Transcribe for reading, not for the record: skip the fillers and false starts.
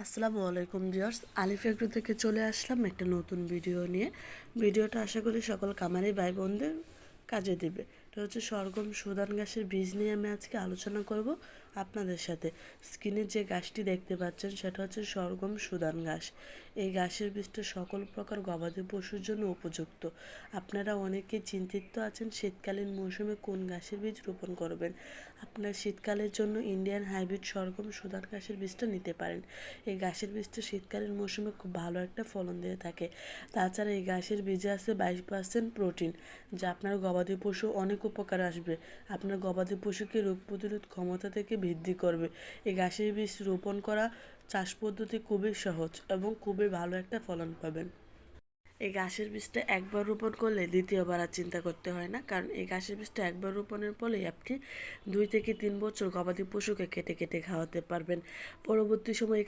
আসসালামু আলাইকুম ভিউয়ার্স, আলিফ এগ্রো থেকে চলে আসলাম একটা নতুন ভিডিও নিয়ে। ভিডিওটা আশা করি সকল কামারি ভাই বোনদের কাজে দিবে। এটা হচ্ছে সরগম সুদান ঘাসের বীজ নিয়ে আমি আজকে আলোচনা করব আপনাদের সাথে। স্ক্রিনে যে গাছটি দেখতে পাচ্ছেন সেটা হচ্ছে সরগম সুদান ঘাস। এই ঘাসের বীজটা সকল প্রকার গবাদি পশুর জন্য উপযুক্ত। আপনারা অনেকেই চিন্তিত আছেন শীতকালীন মৌসুমে কোন ঘাসের বীজ রোপণ করবেন। আপনার শীতকালের জন্য ইন্ডিয়ান হাইব্রিড সরগম সুদান ঘাসের বীজটা নিতে পারেন। এই ঘাসের বীজটা শীতকালীন মৌসুমে খুব ভালো একটা ফলন দিয়ে থাকে। তাছাড়া এই ঘাসের বীজে আছে 22% প্রোটিন, যা আপনার গবাদি পশু অনেক উপকারে আসবে। আপনার গবাদি পশুকে রোগ প্রতিরোধ ক্ষমতা থেকে বৃদ্ধি করবে। এই ঘাসের বীজ রোপণ করা চাষ পদ্ধতি খুবই সহজ এবং খুবই ভালো একটা ফলন পাবেন। এই ঘাসের বীজটা একবার রোপণ করলে দ্বিতীয়বার আর চিন্তা করতে হয় না, কারণ এই ঘাসের বীজটা একবার রোপণের ফলেই আপনি 2 থেকে 3 বছর গবাদি পশুকে কেটে কেটে খাওয়াতে পারবেন। পরবর্তী সময়ে